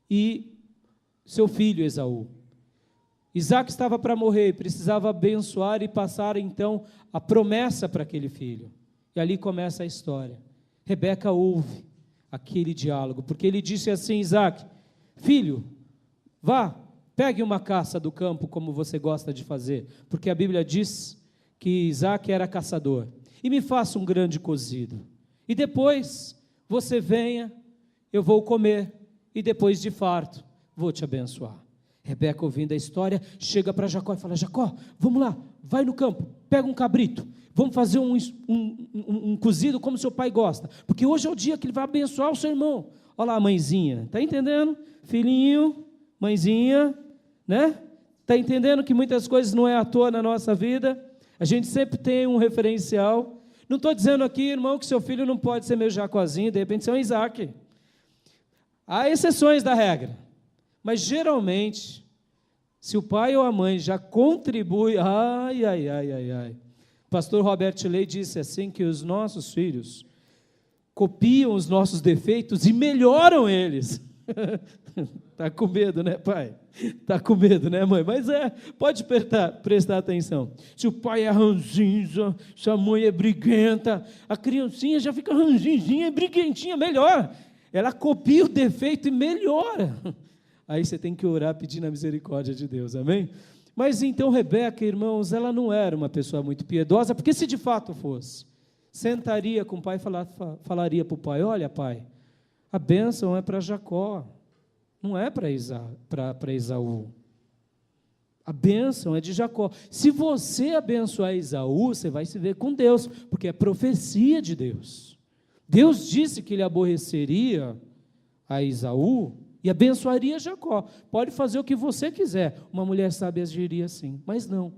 e seu filho Esaú. Isaac estava para morrer, precisava abençoar e passar então a promessa para aquele filho. E ali começa a história. Rebeca ouve aquele diálogo, porque ele disse assim: Isaac, filho, vá, pegue uma caça do campo como você gosta de fazer, porque a Bíblia diz que Isaac era caçador, e me faça um grande cozido, e depois você venha, eu vou comer, e depois de farto, vou te abençoar. Rebeca, ouvindo a história, chega para Jacó e fala: Jacó, vamos lá, vai no campo, pega um cabrito, vamos fazer um cozido como seu pai gosta, porque hoje é o dia que ele vai abençoar o seu irmão. Olha lá a mãezinha, está entendendo? Filhinho, mãezinha, né? Está entendendo que muitas coisas não é à toa na nossa vida? A gente sempre tem um referencial. Não estou dizendo aqui, irmão, que seu filho não pode ser meu Jacozinho, de repente ser um Isaac. Há exceções da regra, mas geralmente, se o pai ou a mãe já contribui, o pastor Robert Ley disse assim, que os nossos filhos copiam os nossos defeitos e melhoram eles. Está com medo, né, pai? Está com medo, né, mãe? Mas pode prestar atenção. Se o pai é ranzinza, se a mãe é briguenta, a criancinha já fica ranzinzinha e briguentinha, melhor. Ela copia o defeito e melhora. Aí você tem que orar pedindo a misericórdia de Deus, amém? Mas então Rebeca, irmãos, ela não era uma pessoa muito piedosa, porque se de fato fosse, sentaria com o pai e falaria para o pai: olha, pai, a bênção é para Jacó, não é para Esaú. A bênção é de Jacó. Se você abençoar Esaú, você vai se ver com Deus, porque é profecia de Deus. Deus disse que ele aborreceria a Esaú e abençoaria Jacó. Pode fazer o que você quiser. Uma mulher sábia agiria assim, mas não.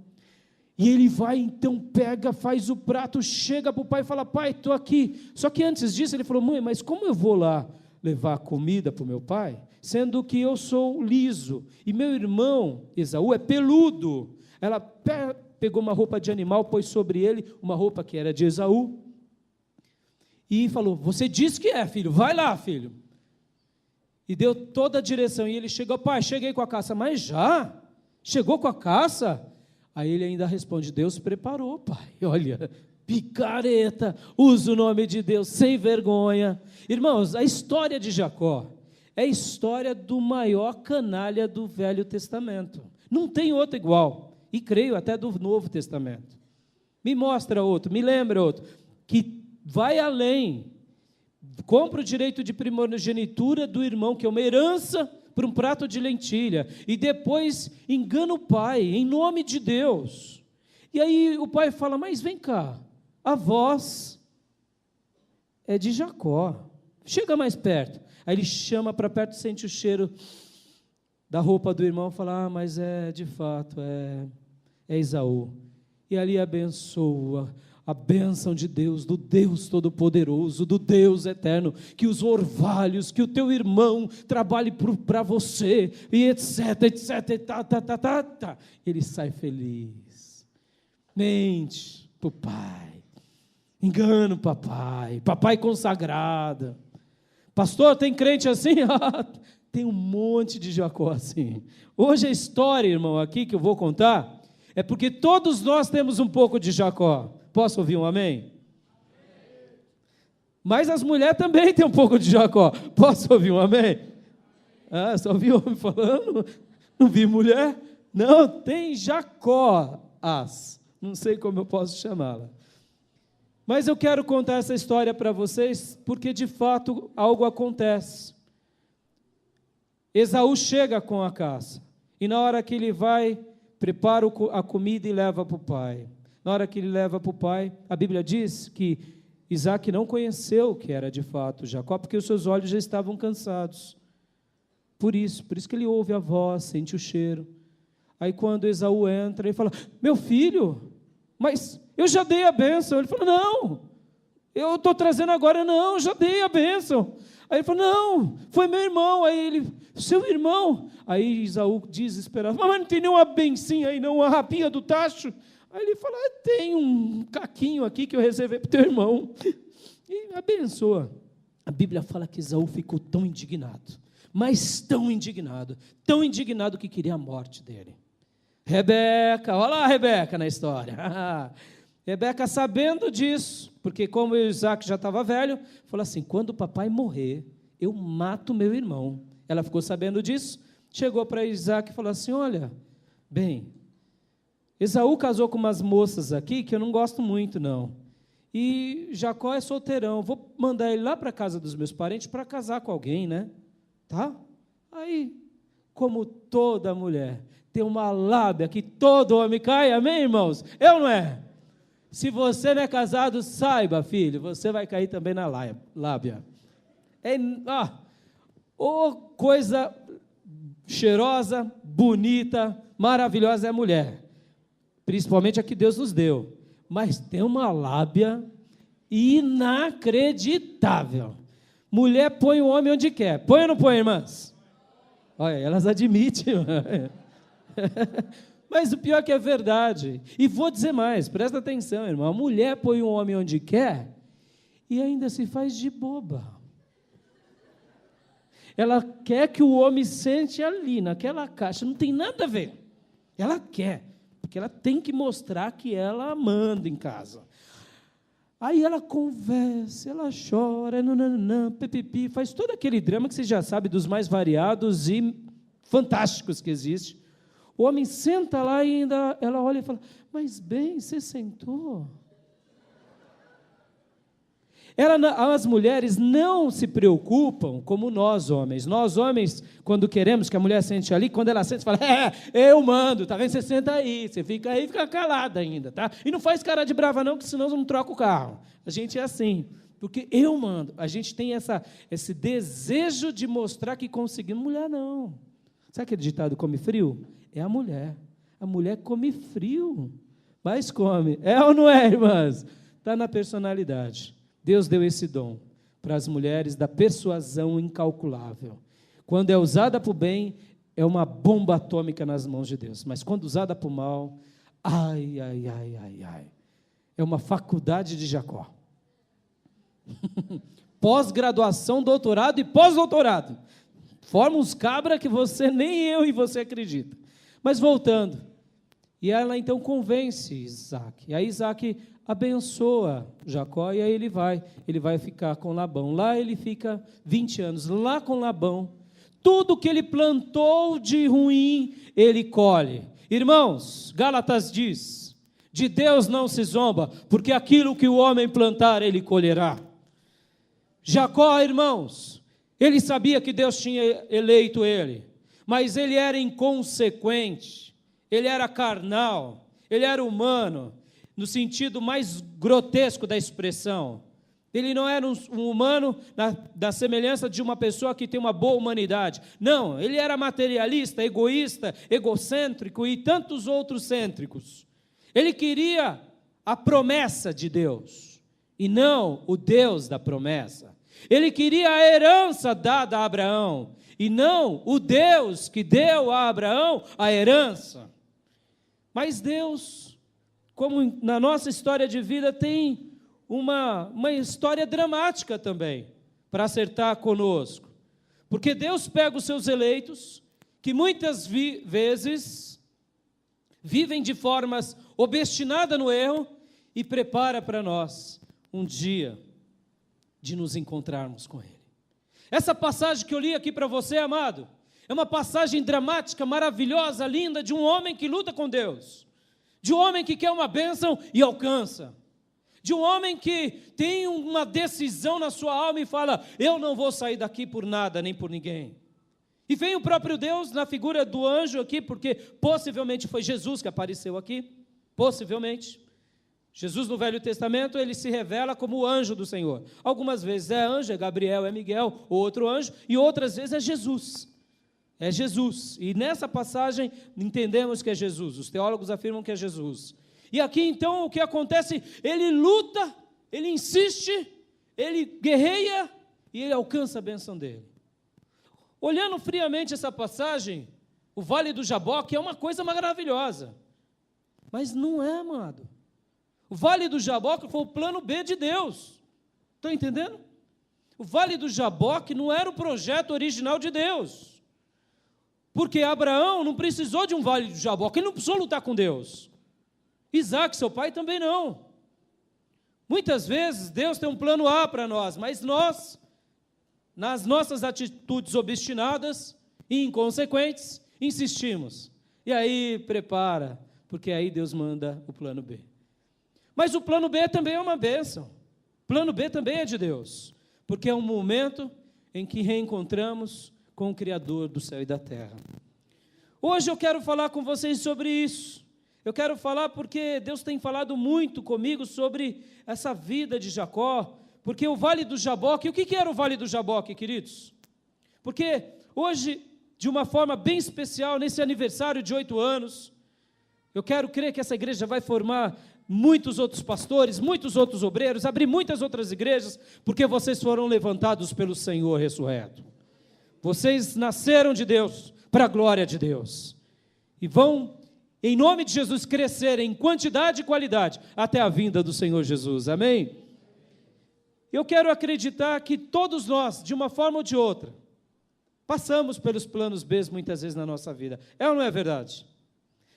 E ele vai, então, pega, faz o prato, chega para o pai e fala: pai, estou aqui. Só que antes disso ele falou: mãe, mas como eu vou lá levar comida para o meu pai, sendo que eu sou liso, e meu irmão Esaú é peludo? Ela pegou uma roupa de animal, pôs sobre ele uma roupa que era de Esaú, e falou: você disse que é, filho, vai lá, filho. E deu toda a direção, e ele chegou: pai, cheguei com a caça. Mas já? Chegou com a caça? Aí ele ainda responde: Deus preparou, pai. Olha, picareta, usa o nome de Deus, sem vergonha. Irmãos, a história de Jacó é a história do maior canalha do Velho Testamento. Não tem outro igual, e creio até do Novo Testamento. Me mostra outro, me lembra outro, que vai além, compra o direito de primogenitura do irmão, que é uma herança, por um prato de lentilha, e depois engana o pai, em nome de Deus. E aí o pai fala: mas vem cá, a voz é de Jacó, chega mais perto. Aí ele chama para perto, sente o cheiro da roupa do irmão, fala: mas de fato, é Esaú. E ali abençoa, a bênção de Deus, do Deus Todo-Poderoso, do Deus Eterno, que os orvalhos, que o teu irmão trabalhe para você, e etc, etc, tá. Ele sai feliz. Mente para o pai, engana o papai consagrado. Pastor, tem crente assim? Tem um monte de Jacó assim. Hoje a história, irmão, aqui que eu vou contar, é porque todos nós temos um pouco de Jacó. Posso ouvir um amém? Mas as mulheres também têm um pouco de Jacó. Posso ouvir um amém? Só vi homem falando, não vi mulher. Não, tem Jacó. Não sei como eu posso chamá-la. Mas eu quero contar essa história para vocês, porque de fato algo acontece. Esaú chega com a caça, e na hora que ele vai, prepara a comida e leva para o pai. Na hora que ele leva para o pai, a Bíblia diz que Isaac não conheceu que era de fato Jacó, porque os seus olhos já estavam cansados. Por isso que ele ouve a voz, sente o cheiro. Aí quando Esaú entra, ele fala: meu filho, mas eu já dei a bênção. Ele fala: não, eu estou trazendo agora. Não, já dei a bênção. Aí ele fala: não, foi meu irmão. Aí ele: seu irmão? Aí Esaú desesperado: mas não tem nenhuma bencinha aí, não, uma rapinha do tacho? Aí ele fala: tem um caquinho aqui que eu reservei para o teu irmão. E abençoa. A Bíblia fala que Esaú ficou tão indignado, mas tão indignado que queria a morte dele. Rebeca, olha lá a Rebeca na história. Rebeca, sabendo disso, porque como Isaac já estava velho, falou assim: quando o papai morrer, eu mato meu irmão. Ela ficou sabendo disso, chegou para Isaac e falou assim: olha, bem, Esaú casou com umas moças aqui que eu não gosto muito, não. E Jacó é solteirão, vou mandar ele lá para a casa dos meus parentes para casar com alguém, né? Tá? Aí, como toda mulher tem uma lábia que todo homem cai, amém, irmãos? Eu não é? Se você não é casado, saiba, filho, você vai cair também na lábia. Coisa cheirosa, bonita, maravilhosa é a mulher, principalmente a que Deus nos deu, mas tem uma lábia inacreditável. Mulher põe o homem onde quer, põe ou não põe, irmãs? Olha, elas admitem. Mas o pior é que é verdade. E vou dizer mais, presta atenção, irmão. A mulher põe o homem onde quer e ainda se faz de boba. Ela quer que o homem sente ali, naquela caixa, não tem nada a ver. Ela quer, porque ela tem que mostrar que ela manda em casa. Aí ela conversa, ela chora, pipipi, faz todo aquele drama que você já sabe, dos mais variados e fantásticos que existe. O homem senta lá e ainda ela olha e fala: mas bem, você sentou? As mulheres não se preocupam como nós homens. Nós homens, quando queremos que a mulher sente ali, quando ela sente, fala: eu mando, tá vendo? Você senta aí, você fica aí, fica calada ainda, tá? E não faz cara de brava não, que senão não troca o carro. A gente é assim, porque eu mando. A gente tem esse desejo de mostrar que conseguimos. Mulher não. Sabe aquele ditado, come frio? É a mulher. A mulher come frio, mas come. É ou não é, irmãs? Está na personalidade. Deus deu esse dom para as mulheres da persuasão incalculável. Quando é usada para o bem, é uma bomba atômica nas mãos de Deus. Mas quando usada para o mal, ai, é uma faculdade de Jacó. Pós-graduação, doutorado e pós-doutorado. Forma uns cabra que você, nem eu e você acredita. Mas voltando, e ela então convence Isaac. E aí Isaac abençoa Jacó, e aí ele vai ficar com Labão. Lá ele fica 20 anos, lá com Labão. Tudo que ele plantou de ruim, ele colhe. Irmãos, Gálatas diz: de Deus não se zomba, porque aquilo que o homem plantar, ele colherá. Jacó, irmãos, ele sabia que Deus tinha eleito ele, mas ele era inconsequente, ele era carnal, ele era humano, no sentido mais grotesco da expressão. Ele não era um humano da semelhança de uma pessoa que tem uma boa humanidade. Não, ele era materialista, egoísta, egocêntrico e tantos outros cêntricos. Ele queria a promessa de Deus, e não o Deus da promessa. Ele queria a herança dada a Abraão, e não o Deus que deu a Abraão a herança. Mas Deus, como na nossa história de vida, tem uma história dramática também, para acertar conosco. Porque Deus pega os seus eleitos, que muitas vezes vivem de formas obstinadas no erro, e prepara para nós um dia de nos encontrarmos com Ele. Essa passagem que eu li aqui para você, amado, é uma passagem dramática, maravilhosa, linda, de um homem que luta com Deus, de um homem que quer uma bênção e alcança, de um homem que tem uma decisão na sua alma e fala: eu não vou sair daqui por nada, nem por ninguém. E vem o próprio Deus na figura do anjo aqui, porque possivelmente foi Jesus que apareceu aqui, possivelmente. Jesus no Velho Testamento, ele se revela como o anjo do Senhor. Algumas vezes é anjo, é Gabriel, é Miguel, ou outro anjo, e outras vezes é Jesus. É Jesus. E nessa passagem entendemos que é Jesus. Os teólogos afirmam que é Jesus. E aqui então o que acontece? Ele luta, ele insiste, ele guerreia e ele alcança a bênção dele. Olhando friamente essa passagem, o Vale do Jaboque é uma coisa maravilhosa. Mas não é, amado. O Vale do Jaboque foi o plano B de Deus. Estão entendendo? O Vale do Jaboque não era o projeto original de Deus. Porque Abraão não precisou de um Vale do Jaboque, ele não precisou lutar com Deus. Isaac, seu pai, também não. Muitas vezes Deus tem um plano A para nós, mas nós, nas nossas atitudes obstinadas e inconsequentes, insistimos. E aí prepara, porque aí Deus manda o plano B. Mas o plano B também é uma bênção. O plano B também é de Deus, porque é um momento em que reencontramos com o Criador do céu e da terra. Hoje eu quero falar com vocês sobre isso. Eu quero falar porque Deus tem falado muito comigo sobre essa vida de Jacó, porque o Vale do Jaboque, o que era o Vale do Jaboque, queridos? Porque hoje, de uma forma bem especial, nesse aniversário de 8 anos, eu quero crer que essa igreja vai formar muitos outros pastores, muitos outros obreiros, abrir muitas outras igrejas, porque vocês foram levantados pelo Senhor ressurreto. Vocês nasceram de Deus, para a glória de Deus, e vão, em nome de Jesus, crescer em quantidade e qualidade, até a vinda do Senhor Jesus, amém? Eu quero acreditar que todos nós, de uma forma ou de outra, passamos pelos planos B muitas vezes na nossa vida, é ou não é verdade?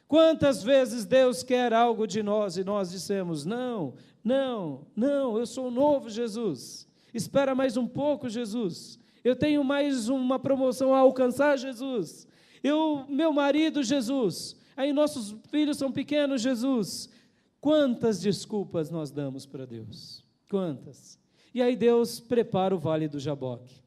Quantas vezes Deus quer algo de nós e nós dissemos, não, eu sou novo, Jesus, espera mais um pouco, Jesus, eu tenho mais uma promoção a alcançar, Jesus, meu marido, Jesus, aí nossos filhos são pequenos, Jesus. Quantas desculpas nós damos para Deus? Quantas? E aí Deus prepara o Vale do Jaboque.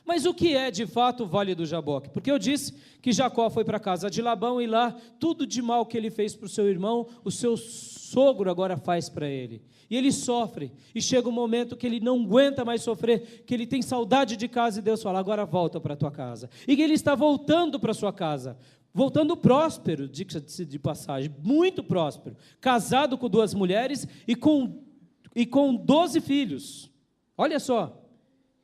Mas o que é de fato o Vale do Jaboque? Porque eu disse que Jacó foi para a casa de Labão e lá, tudo de mal que ele fez para o seu irmão, o seu sogro agora faz para ele. E ele sofre, e chega um momento que ele não aguenta mais sofrer, que ele tem saudade de casa, e Deus fala, agora volta para a tua casa. E que ele está voltando para a sua casa, voltando próspero, de passagem, muito próspero, casado com 2 mulheres e com 12 filhos, olha só,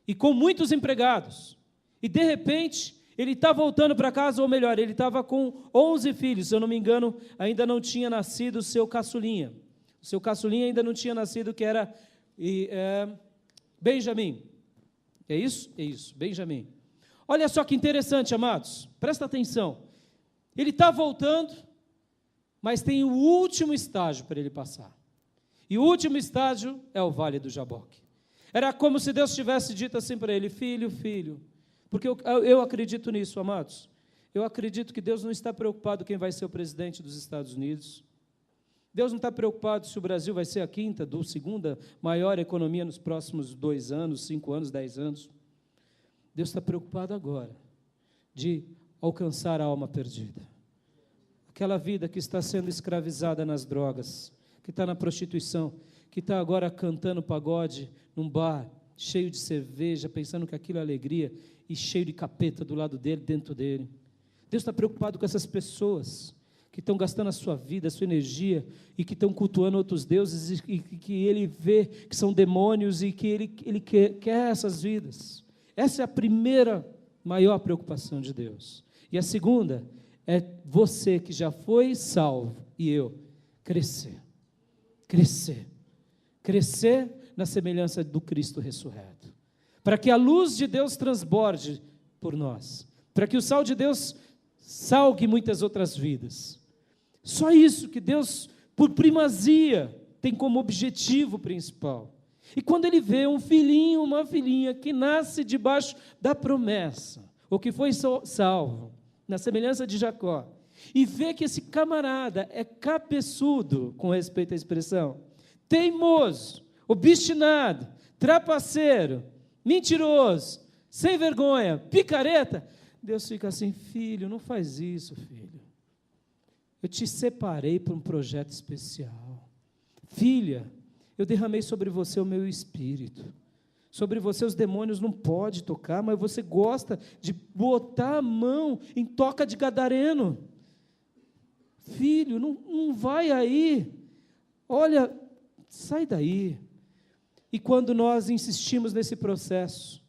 e com muitos empregados, e de repente, ele está voltando para casa, ou melhor, ele estava com 11 filhos, se eu não me engano, ainda não tinha nascido o seu caçulinha, ainda não tinha nascido, que era Benjamim, é isso? É isso, Benjamim. Olha só que interessante, amados, presta atenção, ele está voltando, mas tem o último estágio para ele passar, e o último estágio é o Vale do Jaboque. Era como se Deus tivesse dito assim para ele, filho, porque eu acredito nisso, amados, eu acredito que Deus não está preocupado quem vai ser o presidente dos Estados Unidos, Deus não está preocupado se o Brasil vai ser a 5ª ou 2ª maior economia nos próximos 2 anos, 5 anos, 10 anos, Deus está preocupado agora, de alcançar a alma perdida, aquela vida que está sendo escravizada nas drogas, que está na prostituição, que está agora cantando pagode num bar, cheio de cerveja, pensando que aquilo é alegria, e cheio de capeta do lado dele, dentro dele. Deus está preocupado com essas pessoas, que estão gastando a sua vida, a sua energia, e que estão cultuando outros deuses, e que ele vê que são demônios, e que ele quer essas vidas. Essa é a primeira maior preocupação de Deus. E a segunda é você que já foi salvo, e eu, crescer na semelhança do Cristo ressurreto, para que a luz de Deus transborde por nós, para que o sal de Deus salgue muitas outras vidas. Só isso que Deus, por primazia, tem como objetivo principal. E quando ele vê um filhinho, uma filhinha que nasce debaixo da promessa, ou que foi salvo, na semelhança de Jacó, e vê que esse camarada é cabeçudo, com respeito à expressão, teimoso, obstinado, trapaceiro, mentiroso, sem vergonha, picareta, Deus fica assim, filho, não faz isso, filho. Eu te separei para um projeto especial. Filha, eu derramei sobre você o meu espírito. Sobre você os demônios não podem tocar, mas você gosta de botar a mão em toca de gadareno. Filho, não vai aí. Olha, sai daí. E quando nós insistimos nesse processo,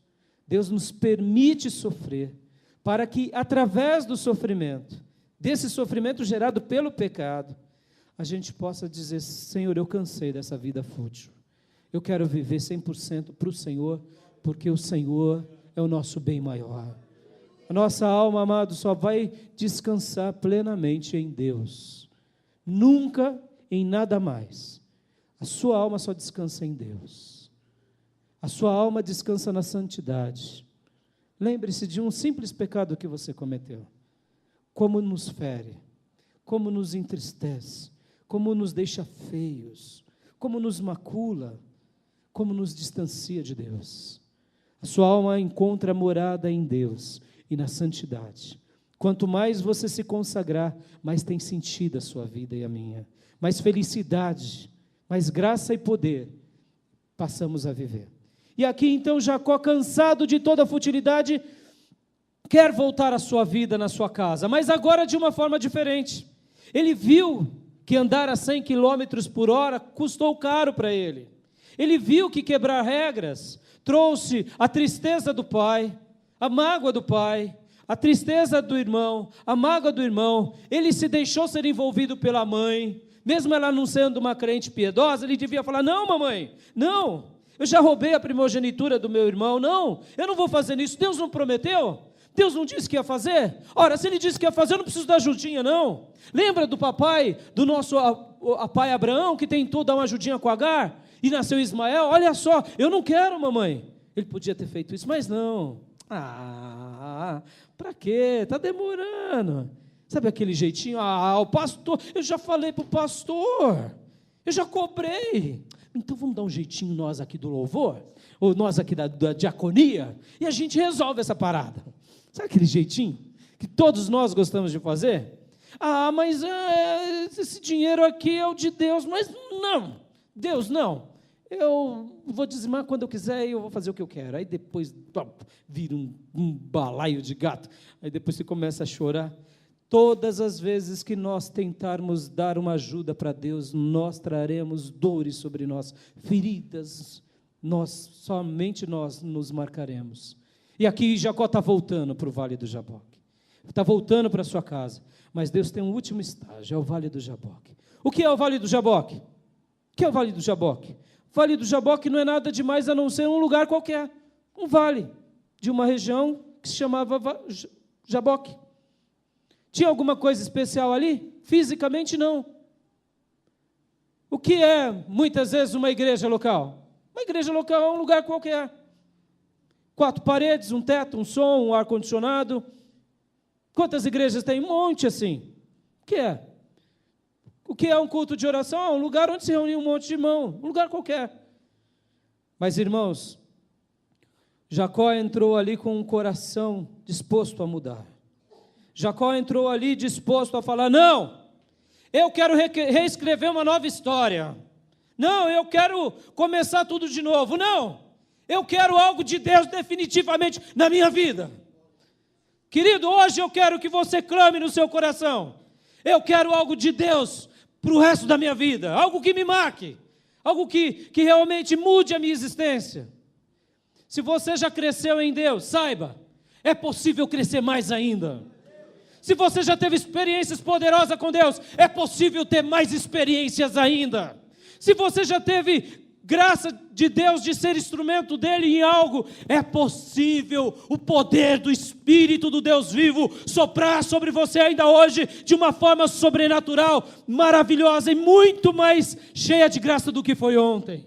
Deus nos permite sofrer, para que através do sofrimento, desse sofrimento gerado pelo pecado, a gente possa dizer, Senhor, eu cansei dessa vida fútil, eu quero viver 100% para o Senhor, porque o Senhor é o nosso bem maior. A nossa alma, amado, só vai descansar plenamente em Deus, nunca em nada mais. A sua alma só descansa em Deus. A sua alma descansa na santidade. Lembre-se de um simples pecado que você cometeu. Como nos fere, como nos entristece, como nos deixa feios, como nos macula, como nos distancia de Deus. A sua alma encontra morada em Deus e na santidade. Quanto mais você se consagrar, mais tem sentido a sua vida e a minha. Mais felicidade, mais graça e poder passamos a viver. E aqui então Jacó, cansado de toda a futilidade, quer voltar à sua vida na sua casa, mas agora de uma forma diferente. Ele viu que andar a 100 km por hora custou caro para ele. Ele viu que quebrar regras trouxe a tristeza do pai, a mágoa do pai, a tristeza do irmão, a mágoa do irmão. Ele se deixou ser envolvido pela mãe, mesmo ela não sendo uma crente piedosa. Ele devia falar: não, mamãe, não, eu já roubei a primogenitura do meu irmão, não, eu não vou fazer isso. Deus não prometeu? Deus não disse que ia fazer? Ora, se ele disse que ia fazer, eu não preciso dar ajudinha, não. Lembra do papai, do nosso pai Abraão, que tentou dar uma ajudinha com Agar, e nasceu Ismael? Olha só, eu não quero, mamãe. Ele podia ter feito isso, mas não. Para quê? Está demorando. Sabe aquele jeitinho? O pastor, eu já falei para o pastor, eu já cobrei. Então vamos dar um jeitinho nós aqui do louvor, ou nós aqui da diaconia, e a gente resolve essa parada. Sabe aquele jeitinho que todos nós gostamos de fazer? Mas esse dinheiro aqui é o de Deus. Mas não, Deus não. Eu vou dizimar quando eu quiser e eu vou fazer o que eu quero. Aí depois vira um balaio de gato. Aí depois você começa a chorar. Todas as vezes que nós tentarmos dar uma ajuda para Deus, nós traremos dores sobre nós, feridas, somente nós nos marcaremos. E aqui Jacó está voltando para o Vale do Jaboque, está voltando para a sua casa, mas Deus tem um último estágio, é o Vale do Jaboque. O que é o Vale do Jaboque? O que é o Vale do Jaboque? O Vale do Jaboque não é nada demais a não ser um lugar qualquer, um vale de uma região que se chamava Jaboque. Tinha alguma coisa especial ali? Fisicamente não. O que é muitas vezes uma igreja local? Uma igreja local é um lugar qualquer. 4 paredes, um teto, um som, um ar-condicionado. Quantas igrejas tem? Um monte assim. O que é? O que é um culto de oração? Um lugar onde se reúne um monte de irmãos, um lugar qualquer. Mas, irmãos, Jacó entrou ali com um coração disposto a mudar. Jacó entrou ali disposto a falar: não, eu quero reescrever uma nova história. Não, eu quero começar tudo de novo. Não, eu quero algo de Deus definitivamente na minha vida. Querido, hoje eu quero que você clame no seu coração: eu quero algo de Deus para o resto da minha vida, algo que me marque, algo que realmente mude a minha existência. Se você já cresceu em Deus, saiba, é possível crescer mais ainda. Se você já teve experiências poderosas com Deus, é possível ter mais experiências ainda. Se você já teve graça de Deus de ser instrumento dele em algo, é possível o poder do Espírito do Deus vivo soprar sobre você ainda hoje de uma forma sobrenatural, maravilhosa e muito mais cheia de graça do que foi ontem.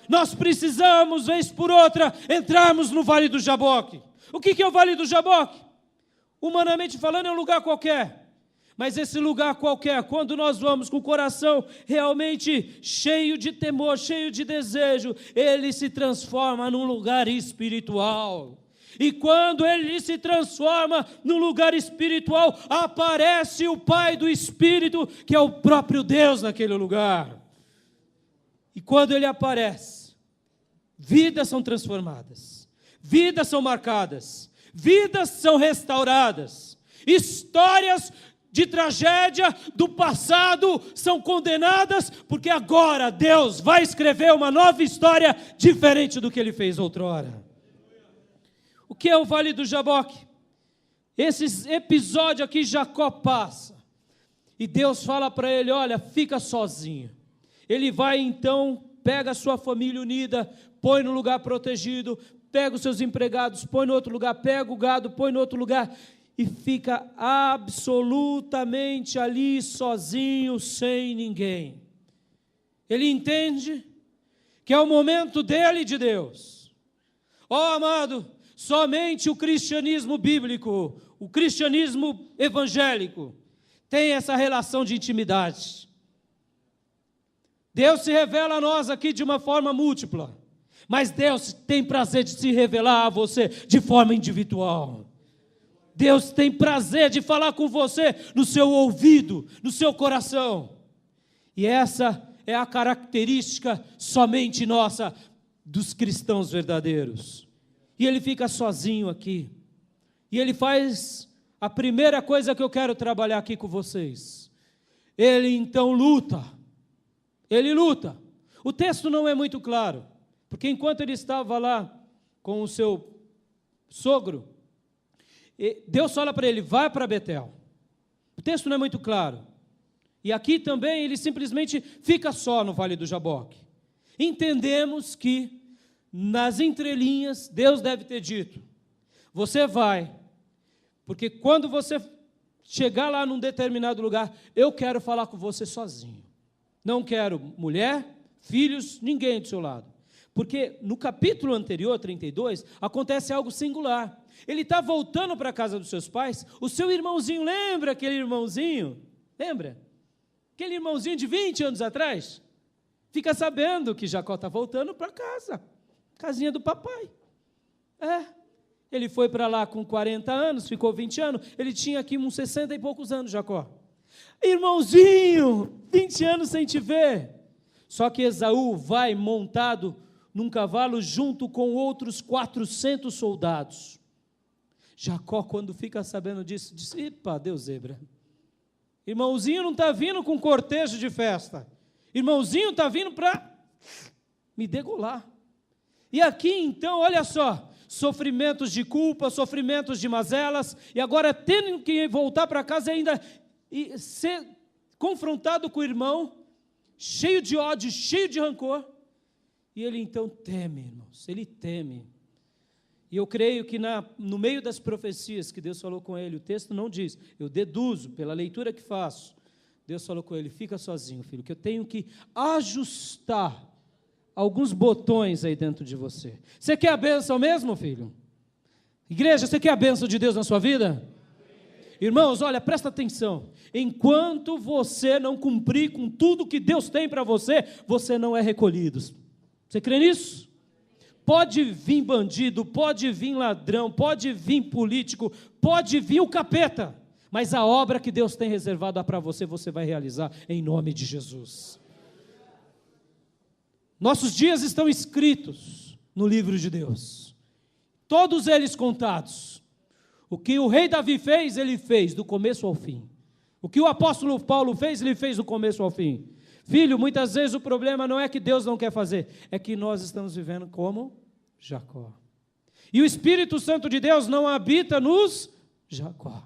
Nós precisamos, vez por outra, entrarmos no Vale do Jaboque. O que é o Vale do Jaboque? Humanamente falando, é um lugar qualquer. Mas esse lugar qualquer, quando nós vamos com o coração realmente cheio de temor, cheio de desejo, ele se transforma num lugar espiritual. E quando ele se transforma num lugar espiritual, aparece o Pai do Espírito, que é o próprio Deus naquele lugar. E quando ele aparece, vidas são transformadas, vidas são marcadas, vidas são restauradas, histórias de tragédia do passado são condenadas, porque agora Deus vai escrever uma nova história diferente do que ele fez outrora. O que é o Vale do Jaboque? Esse episódio aqui Jacó passa, e Deus fala para ele: olha, fica sozinho. Ele vai então, pega a sua família unida, põe no lugar protegido, pega os seus empregados, põe no outro lugar, pega o gado, põe no outro lugar, e fica absolutamente ali sozinho, sem ninguém. Ele entende que é o momento dele e de Deus. Amado, somente o cristianismo bíblico, o cristianismo evangélico, tem essa relação de intimidade. Deus se revela a nós aqui de uma forma múltipla, mas Deus tem prazer de se revelar a você de forma individual. Deus tem prazer de falar com você no seu ouvido, no seu coração. E essa é a característica somente nossa dos cristãos verdadeiros. E ele fica sozinho aqui. E ele faz a primeira coisa que eu quero trabalhar aqui com vocês. Ele então luta. Ele luta. O texto não é muito claro, porque enquanto ele estava lá com o seu sogro, Deus fala para ele, vai para Betel. O texto não é muito claro. E aqui também ele simplesmente fica só no Vale do Jaboque. Entendemos que nas entrelinhas Deus deve ter dito, você vai, porque quando você chegar lá num determinado lugar, eu quero falar com você sozinho. Não quero mulher, filhos, ninguém do seu lado. Porque no capítulo anterior, 32, acontece algo singular. Ele está voltando para a casa dos seus pais, o seu irmãozinho, lembra aquele irmãozinho? Lembra? Aquele irmãozinho de 20 anos atrás? Fica sabendo que Jacó está voltando para casa, casinha do papai. Ele foi para lá com 40 anos, ficou 20 anos, ele tinha aqui uns 60 e poucos anos, Jacó. Irmãozinho, 20 anos sem te ver. Só que Esaú vai montado num cavalo junto com outros 400 soldados. Jacó, quando fica sabendo disso, diz, epa, deu zebra. Irmãozinho não está vindo com cortejo de festa. Irmãozinho está vindo para me degolar. E aqui então, olha só, sofrimentos de culpa, sofrimentos de mazelas, e agora tendo que voltar para casa ainda e ser confrontado com o irmão, cheio de ódio, cheio de rancor, e ele então teme, irmãos, ele teme. E eu creio que no meio das profecias que Deus falou com ele, o texto não diz, eu deduzo pela leitura que faço, Deus falou com ele, fica sozinho, filho, que eu tenho que ajustar alguns botões aí dentro de você. Você quer a bênção mesmo, filho? Igreja, você quer a bênção de Deus na sua vida? Irmãos, olha, presta atenção, enquanto você não cumprir com tudo que Deus tem para você, você não é recolhido. Você crê nisso? Pode vir bandido, pode vir ladrão, pode vir político, pode vir o capeta, mas a obra que Deus tem reservada para você, você vai realizar em nome de Jesus. Nossos dias estão escritos no livro de Deus, todos eles contados. O que o rei Davi fez, ele fez do começo ao fim. O que o apóstolo Paulo fez, ele fez do começo ao fim. Filho, muitas vezes o problema não é que Deus não quer fazer, é que nós estamos vivendo como Jacó. E o Espírito Santo de Deus não habita nos Jacó.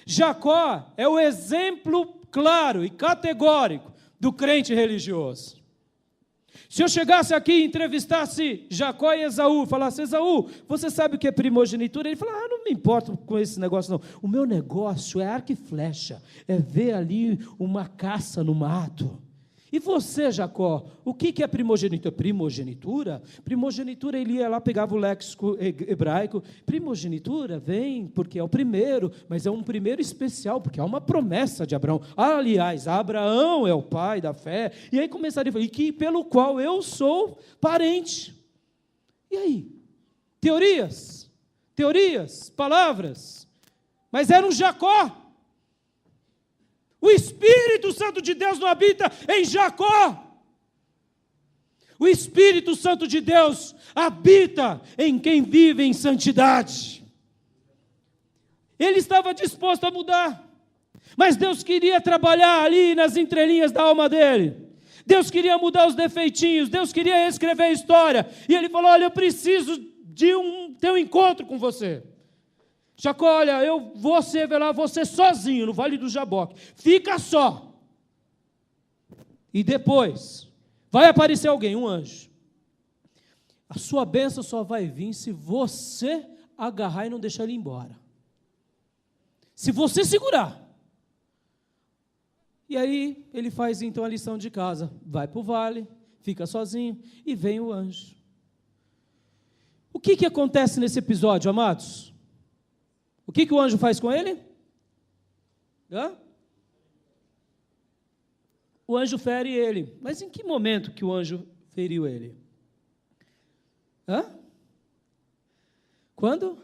Jacó é o exemplo claro e categórico do crente religioso. Se eu chegasse aqui e entrevistasse Jacó e Esaú, falasse, Esaú, você sabe o que é primogenitura? Ele fala, não me importo com esse negócio não, o meu negócio é arco e flecha, é ver ali uma caça no mato. E você, Jacó, o que é primogenitura? Primogenitura, ele ia lá, pegava o léxico hebraico, primogenitura vem porque é o primeiro, mas é um primeiro especial, porque é uma promessa de Abraão. Aliás, Abraão é o pai da fé, e aí começaria a falar, pelo qual eu sou parente. E aí? Teorias, palavras, mas era um Jacó. O Espírito Santo de Deus não habita em Jacó. O Espírito Santo de Deus habita em quem vive em santidade. Ele estava disposto a mudar, mas Deus queria trabalhar ali nas entrelinhas da alma dele. Deus queria mudar os defeitinhos, Deus queria escrever a história. E ele falou, olha, eu preciso de ter um encontro com você. Jacó, olha, eu vou revelar você sozinho no Vale do Jaboque. Fica só. E depois vai aparecer alguém, um anjo. A sua bênção só vai vir se você agarrar e não deixar ele ir embora. Se você segurar. E aí ele faz então a lição de casa. Vai para o vale, fica sozinho e vem o anjo. O que acontece nesse episódio, amados? O que o anjo faz com ele? O anjo fere ele. Mas em que momento que o anjo feriu ele? Quando?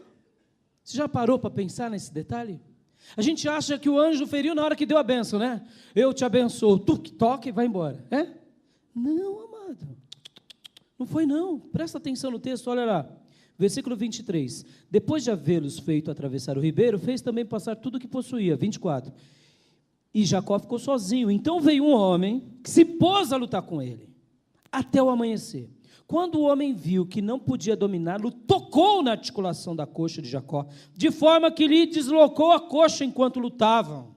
Você já parou para pensar nesse detalhe? A gente acha que o anjo feriu na hora que deu a bênção, né? Eu te abençoo, toque e vai embora. Não, amado. Não foi não. Presta atenção no texto, olha lá. Versículo 23. Depois de havê-los feito atravessar o ribeiro, fez também passar tudo o que possuía. 24. E Jacó ficou sozinho. Então veio um homem que se pôs a lutar com ele, até o amanhecer. Quando o homem viu que não podia dominá-lo, tocou na articulação da coxa de Jacó, de forma que lhe deslocou a coxa enquanto lutavam.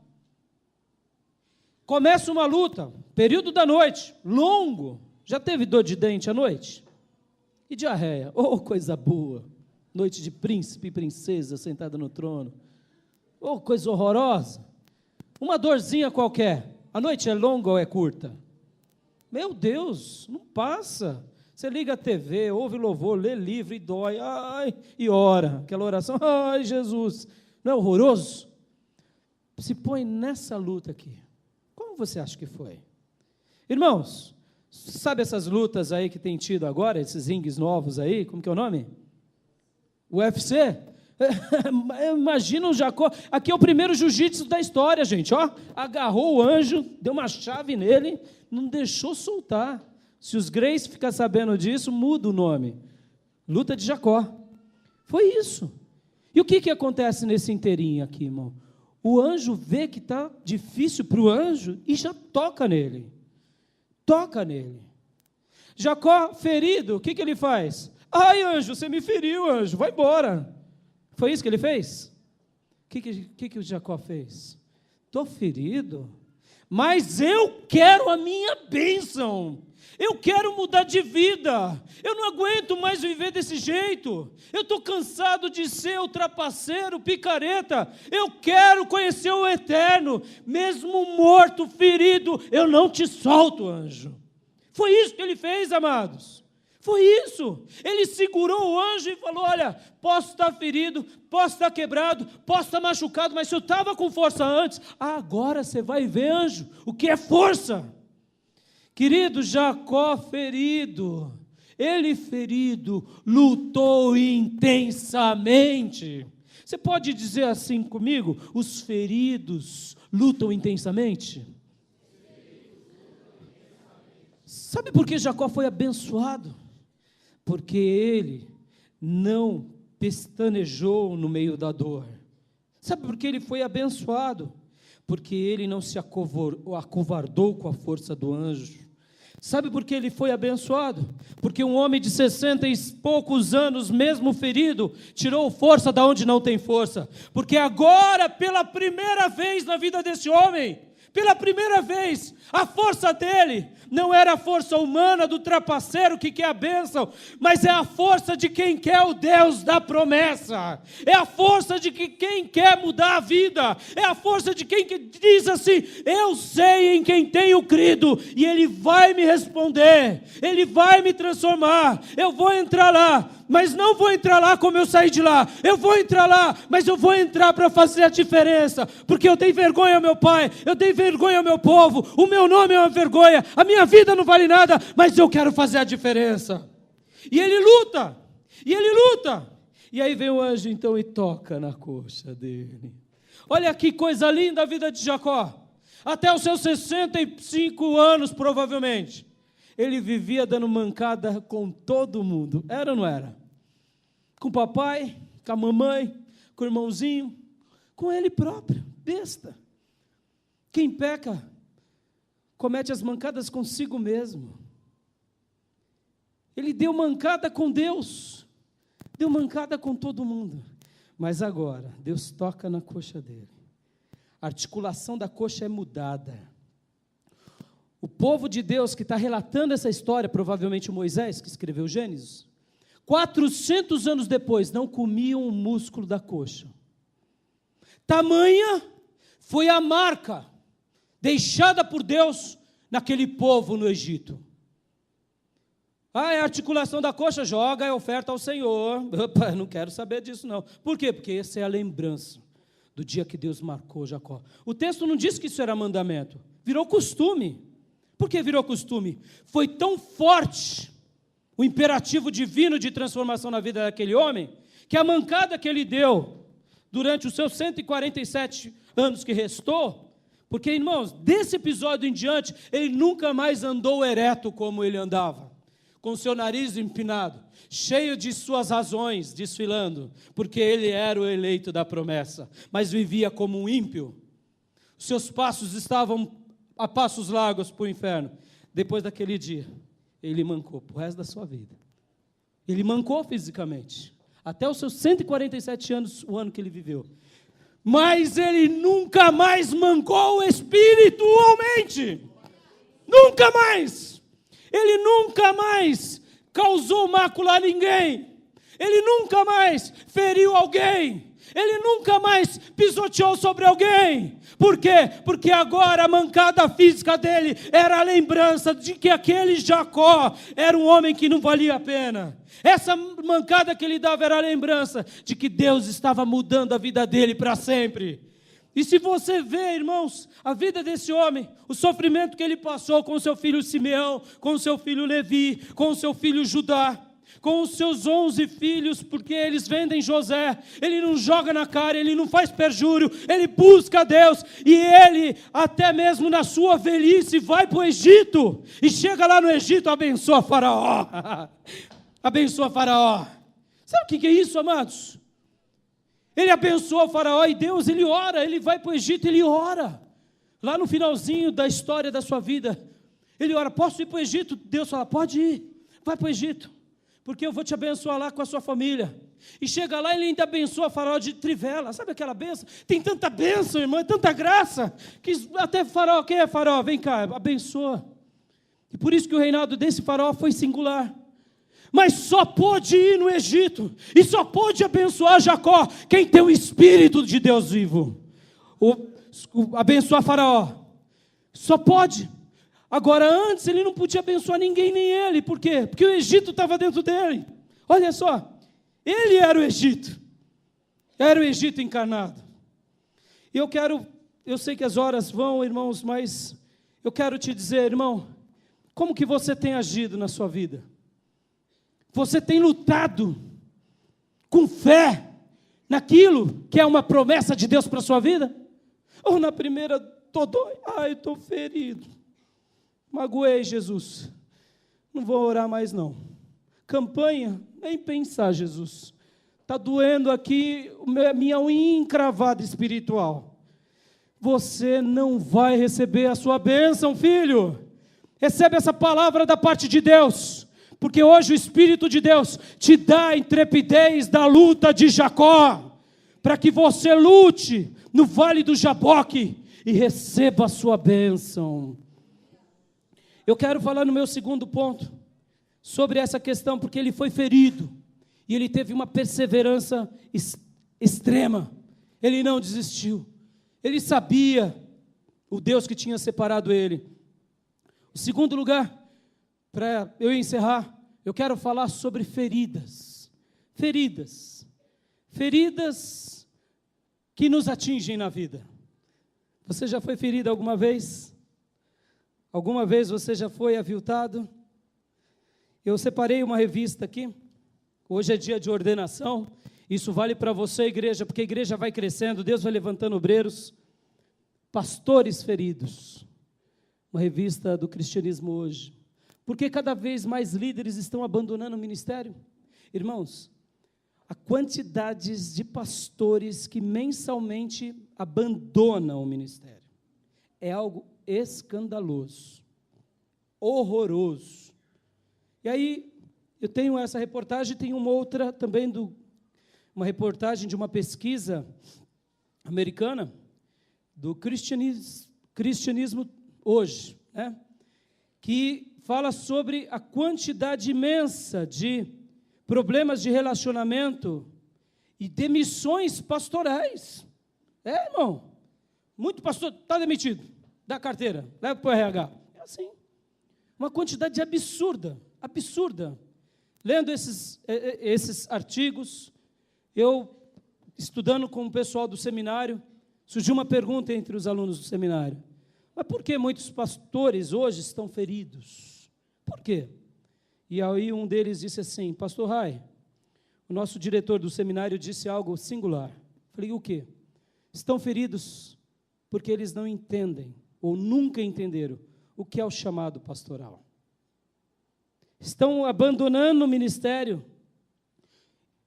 Começa uma luta, período da noite, longo. Já teve dor de dente à noite? E diarreia? Oh, coisa boa. Noite de príncipe e princesa sentada no trono. Oh, coisa horrorosa. Uma dorzinha qualquer. A noite é longa ou é curta? Meu Deus, não passa. Você liga a TV, ouve louvor, lê livro e dói, ai, e ora, aquela oração, ai, Jesus, não é horroroso? Se põe nessa luta aqui, como você acha que foi? Irmãos, sabe essas lutas aí que tem tido agora, esses ringues novos aí, como que é o nome? UFC? Imagina o Jacó, aqui é o primeiro jiu-jitsu da história, gente, agarrou o anjo, deu uma chave nele, não deixou soltar. Se os Grace ficar sabendo disso, muda o nome. Luta de Jacó. Foi isso. E o que acontece nesse inteirinho aqui, irmão? O anjo vê que está difícil para o anjo e já toca nele. Toca nele. Jacó, ferido, o que ele faz? Ai, anjo, você me feriu, anjo, vai embora. Foi isso que ele fez? O que o Jacó fez? Estou ferido, mas eu quero a minha bênção. Eu quero mudar de vida, eu não aguento mais viver desse jeito, eu estou cansado de ser o trapaceiro, picareta, eu quero conhecer o eterno, mesmo morto, ferido, eu não te solto, anjo. Foi isso que ele fez, amados, foi isso, ele segurou o anjo e falou, olha, posso estar ferido, posso estar quebrado, posso estar machucado, mas se eu estava com força antes, agora você vai ver, anjo, o que é força. Querido, Jacó ferido, ele ferido, lutou intensamente. Você pode dizer assim comigo? Os feridos lutam intensamente? Sabe por que Jacó foi abençoado? Porque ele não pestanejou no meio da dor. Sabe por que ele foi abençoado? Porque ele não se acovardou com a força do anjo. Sabe por que ele foi abençoado? Porque um homem de 60 e poucos anos, mesmo ferido, tirou força da onde não tem força. Porque agora, pela primeira vez na vida desse homem, pela primeira vez, a força dele não era a força humana do trapaceiro que quer a bênção, mas é a força de quem quer o Deus da promessa, é a força de quem quer mudar a vida, é a força de quem diz assim, eu sei em quem tenho crido, e Ele vai me responder, Ele vai me transformar, eu vou entrar lá, mas não vou entrar lá como eu saí de lá, eu vou entrar lá, mas eu vou entrar para fazer a diferença, porque eu dei vergonha ao meu pai, eu dei vergonha ao meu povo, o meu nome é uma vergonha, a minha vida não vale nada, mas eu quero fazer a diferença. E ele luta, e aí vem o anjo então e toca na coxa dele. Olha que coisa linda a vida de Jacó, até os seus 65 anos provavelmente, ele vivia dando mancada com todo mundo, era ou não era? Com o papai, com a mamãe, com o irmãozinho, com ele próprio, besta. Quem peca, comete as mancadas consigo mesmo. Ele deu mancada com Deus, deu mancada com todo mundo, mas agora, Deus toca na coxa dele, a articulação da coxa é mudada. O povo de Deus que está relatando essa história, provavelmente Moisés, que escreveu Gênesis, 400 anos depois, não comiam o músculo da coxa. Tamanha foi a marca deixada por Deus naquele povo no Egito. É a articulação da coxa, joga a oferta ao Senhor. Opa, não quero saber disso não. Por quê? Porque essa é a lembrança do dia que Deus marcou Jacó. O texto não diz que isso era mandamento, virou costume. Por que virou costume? Foi tão forte o imperativo divino de transformação na vida daquele homem, que a mancada que ele deu durante os seus 147 anos que restou, porque, irmãos, desse episódio em diante, ele nunca mais andou ereto como ele andava, com o seu nariz empinado, cheio de suas razões, desfilando, porque ele era o eleito da promessa, mas vivia como um ímpio. Seus passos estavam a passos largos para o inferno. Depois daquele dia, ele mancou para o resto da sua vida. Ele mancou fisicamente, até os seus 147 anos, o ano que ele viveu. Mas ele nunca mais mancou espiritualmente. Nunca mais. Ele nunca mais causou mácula a ninguém. Ele nunca mais feriu alguém. Ele nunca mais pisoteou sobre alguém. Por quê? Porque agora a mancada física dele era a lembrança de que aquele Jacó era um homem que não valia a pena. Essa mancada que ele dava era a lembrança de que Deus estava mudando a vida dele para sempre. E se você vê, irmãos, a vida desse homem, o sofrimento que ele passou com o seu filho Simeão, com o seu filho Levi, com o seu filho Judá, com os seus 11 filhos, porque eles vendem José, ele não joga na cara, ele não faz perjúrio, ele busca Deus, e ele, até mesmo na sua velhice, vai para o Egito, e chega lá no Egito, abençoa Faraó, abençoa Faraó. Sabe o que é isso, amados? Ele abençoa o Faraó e Deus, ele ora, ele vai para o Egito, ele ora. Lá no finalzinho da história da sua vida, ele ora, posso ir para o Egito? Deus fala, pode ir, vai para o Egito, porque eu vou te abençoar lá com a sua família. E chega lá, ele ainda abençoa Faraó de trivela, sabe aquela bênção? Tem tanta bênção, irmão, tanta graça, que até Faraó, quem é Faraó? Vem cá, abençoa. E por isso que o reinado desse Faraó foi singular. Mas só pôde ir no Egito, e só pôde abençoar Jacó, quem tem o Espírito de Deus vivo. Abençoar Faraó, só pode. Agora antes ele não podia abençoar ninguém, nem ele. Por quê? Porque o Egito estava dentro dele. Olha só, ele era o Egito. Era o Egito encarnado. E eu sei que as horas vão, irmãos, mas eu quero te dizer, irmão, como que você tem agido na sua vida? Você tem lutado com fé naquilo que é uma promessa de Deus para a sua vida? Ou na primeira, estou ferido, magoei Jesus, não vou orar mais não. Campanha, nem pensar, Jesus, está doendo aqui minha unha encravada espiritual. Você não vai receber a sua bênção, filho. Recebe essa palavra da parte de Deus. Porque hoje o Espírito de Deus te dá a intrepidez da luta de Jacó, para que você lute no vale do Jaboque e receba a sua bênção. Eu quero falar no meu segundo ponto, sobre essa questão, porque ele foi ferido, e ele teve uma perseverança extrema, ele não desistiu, ele sabia o Deus que tinha separado ele. O segundo lugar, para eu encerrar, eu quero falar sobre feridas. Feridas que nos atingem na vida. Você já foi ferido alguma vez? Alguma vez você já foi aviltado? Eu separei uma revista aqui, hoje é dia de ordenação, isso vale para você, igreja, porque a igreja vai crescendo, Deus vai levantando obreiros, pastores feridos, uma revista do cristianismo hoje. Porque cada vez mais líderes estão abandonando o ministério. Irmãos, a quantidade de pastores que mensalmente abandonam o ministério é algo escandaloso, horroroso. E aí, eu tenho essa reportagem, tem uma outra também, uma reportagem de uma pesquisa americana, do cristianismo hoje, que fala sobre a quantidade imensa de problemas de relacionamento e demissões pastorais. Irmão, muito pastor está demitido da carteira, leva para o RH. É assim, uma quantidade absurda. Lendo esses artigos, eu, estudando com o pessoal do seminário, surgiu uma pergunta entre os alunos do seminário: mas por que muitos pastores hoje estão feridos? Por quê? E aí um deles disse assim: pastor Rai, o nosso diretor do seminário disse algo singular. Falei: o quê? Estão feridos porque eles não entendem, ou nunca entenderam, o que é o chamado pastoral. Estão abandonando o ministério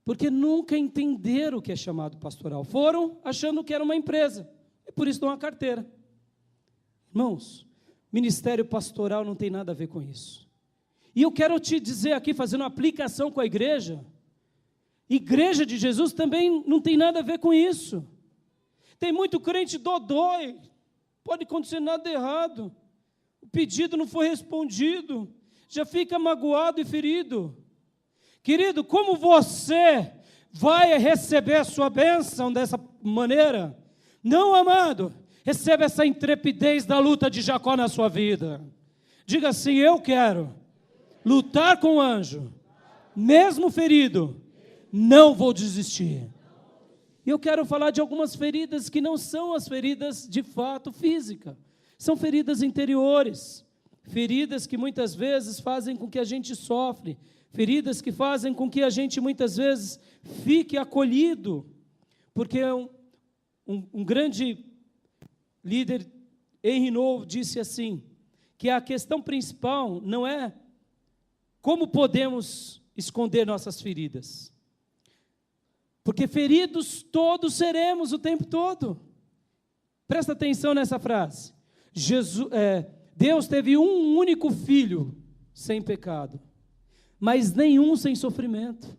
porque nunca entenderam o que é chamado pastoral. Foram achando que era uma empresa, e por isso dão uma carteira. Irmãos, ministério pastoral não tem nada a ver com isso. E eu quero te dizer aqui, fazendo uma aplicação com a igreja de Jesus também não tem nada a ver com isso. Tem muito crente dodói, pode acontecer nada errado, o pedido não foi respondido, já fica magoado e ferido. Querido, como você vai receber a sua bênção dessa maneira? Não, amado, receba essa intrepidez da luta de Jacó na sua vida. Diga assim: eu quero lutar com o anjo, mesmo ferido, não vou desistir. E eu quero falar de algumas feridas que não são as feridas de fato físicas, são feridas interiores, feridas que muitas vezes fazem com que a gente sofre, feridas que fazem com que a gente muitas vezes fique acolhido, porque um grande líder, Henry Nouwen, disse assim, que a questão principal não é como podemos esconder nossas feridas, porque feridos todos seremos o tempo todo. Presta atenção nessa frase. Deus teve um único filho sem pecado, mas nenhum sem sofrimento.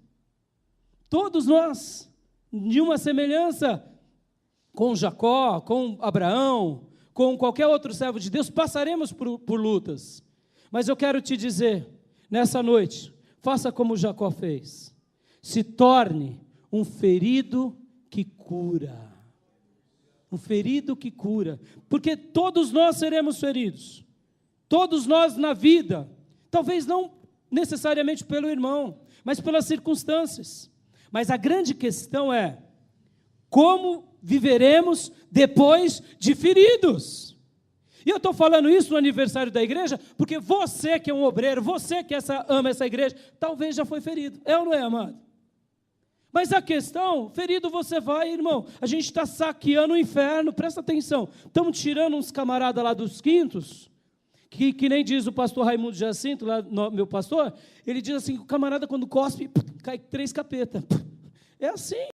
Todos nós, de uma semelhança com Jacó, com Abraão, com qualquer outro servo de Deus, passaremos por lutas. Mas eu quero te dizer, nessa noite, faça como Jacó fez. Se torne um ferido que cura. Um ferido que cura. Porque todos nós seremos feridos. Todos nós na vida. Talvez não necessariamente pelo irmão, mas pelas circunstâncias. Mas a grande questão é: como viveremos depois de feridos? E eu estou falando isso no aniversário da igreja, porque você que é um obreiro, você que ama essa igreja, talvez já foi ferido. É ou não é, amado? Mas a questão, ferido você vai, irmão. A gente está saqueando o inferno, presta atenção. Estamos tirando uns camaradas lá dos quintos, que nem diz o pastor Raimundo Jacinto, lá, meu pastor, ele diz assim: o camarada quando cospe, cai 3 capetas. É assim.